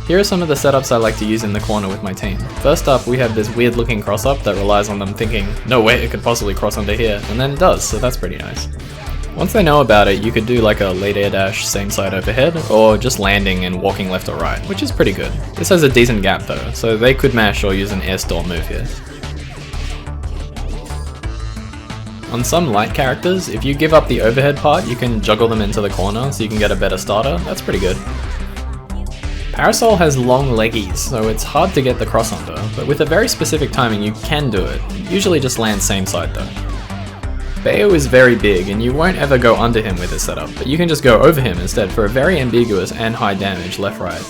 Here are some of the setups I like to use in the corner with my team. First up, we have this weird looking cross up that relies on them thinking, no way it could possibly cross onto here, and then it does, so that's pretty nice. Once they know about it, you could do like a late air dash same side overhead, or just landing and walking left or right, which is pretty good. This has a decent gap though, so they could mash or use an air stall move here. On some light characters, if you give up the overhead part, you can juggle them into the corner so you can get a better starter. That's pretty good. Parasol has long leggies, so it's hard to get the cross under, but with a very specific timing you can do it. Usually just land same side though. Bayo is very big and you won't ever go under him with this setup, but you can just go over him instead for a very ambiguous and high damage left-right.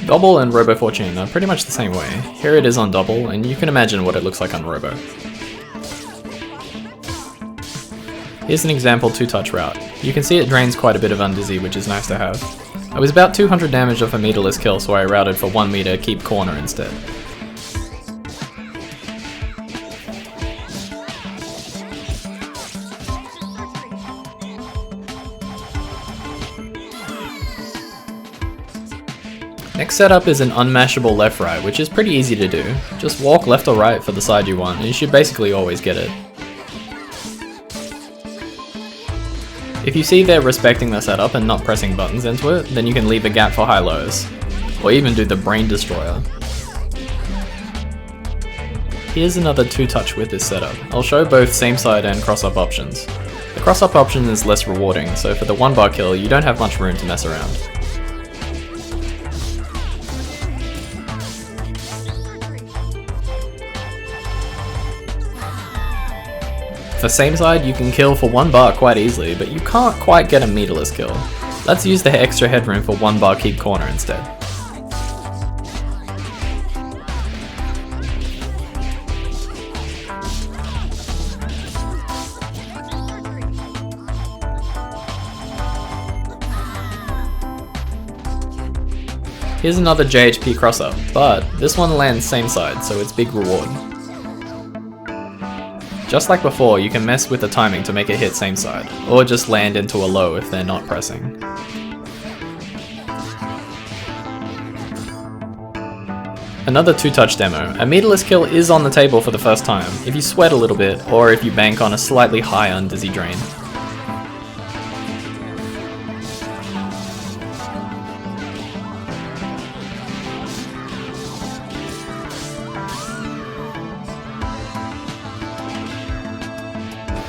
Double and Robo Fortune are pretty much the same way. Here it is on double, and you can imagine what it looks like on Robo. Here's an example 2-touch route. You can see it drains quite a bit of undizzy, which is nice to have. I was about 200 damage off a meterless kill, so I routed for 1 meter, keep corner instead. Next setup is an unmashable left-right, which is pretty easy to do. Just walk left or right for the side you want, and you should basically always get it. If you see they're respecting the setup and not pressing buttons into it, then you can leave a gap for high-lows, or even do the Brain Destroyer. Here's another 2-touch with this setup. I'll show both same side and cross-up options. The cross-up option is less rewarding, so for the 1-bar kill you don't have much room to mess around. For same side, you can kill for 1 bar quite easily, but you can't quite get a meterless kill. Let's use the extra headroom for 1 bar keep corner instead. Here's another JHP cross up, but this one lands same side, so it's big reward. Just like before, you can mess with the timing to make it hit same side, or just land into a low if they're not pressing. Another 2-touch demo. A meterless kill is on the table for the first time, if you sweat a little bit, or if you bank on a slightly high undizzy drain.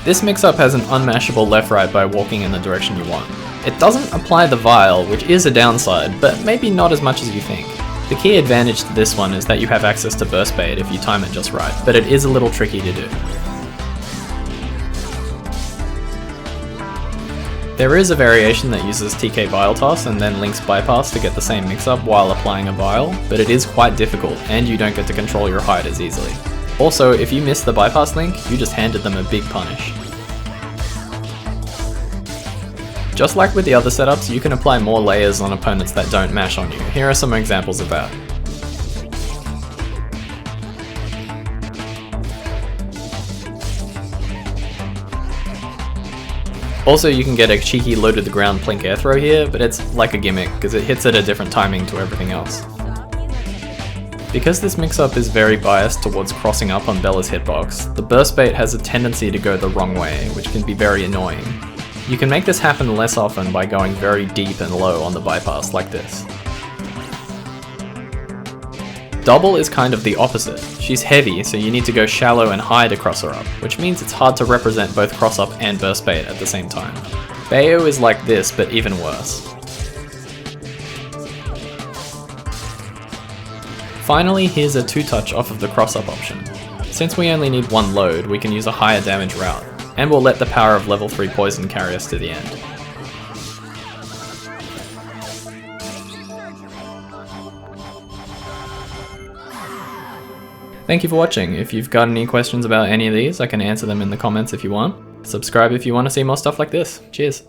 This mix-up has an unmashable left-right by walking in the direction you want. It doesn't apply the vial, which is a downside, but maybe not as much as you think. The key advantage to this one is that you have access to burst bait if you time it just right, but it is a little tricky to do. There is a variation that uses TK jLToss and then links bypass to get the same mix-up while applying a vial, but it is quite difficult and you don't get to control your height as easily. Also, if you miss the bypass link, you just handed them a big punish. Just like with the other setups, you can apply more layers on opponents that don't mash on you. Here are some examples of that. Also, you can get a cheeky low to the ground plink air throw here, but it's like a gimmick because it hits at a different timing to everything else. Because this mix-up is very biased towards crossing up on Bella's hitbox, the burst bait has a tendency to go the wrong way, which can be very annoying. You can make this happen less often by going very deep and low on the bypass like this. Double is kind of the opposite. She's heavy, so you need to go shallow and high to cross her up, which means it's hard to represent both cross up and burst bait at the same time. Bayo is like this, but even worse. Finally, here's a 2-touch off of the cross-up option. Since we only need 1 load, we can use a higher damage route, and we'll let the power of level 3 poison carry us to the end. Thank you for watching. If you've got any questions about any of these, I can answer them in the comments if you want. Subscribe if you want to see more stuff like this. Cheers!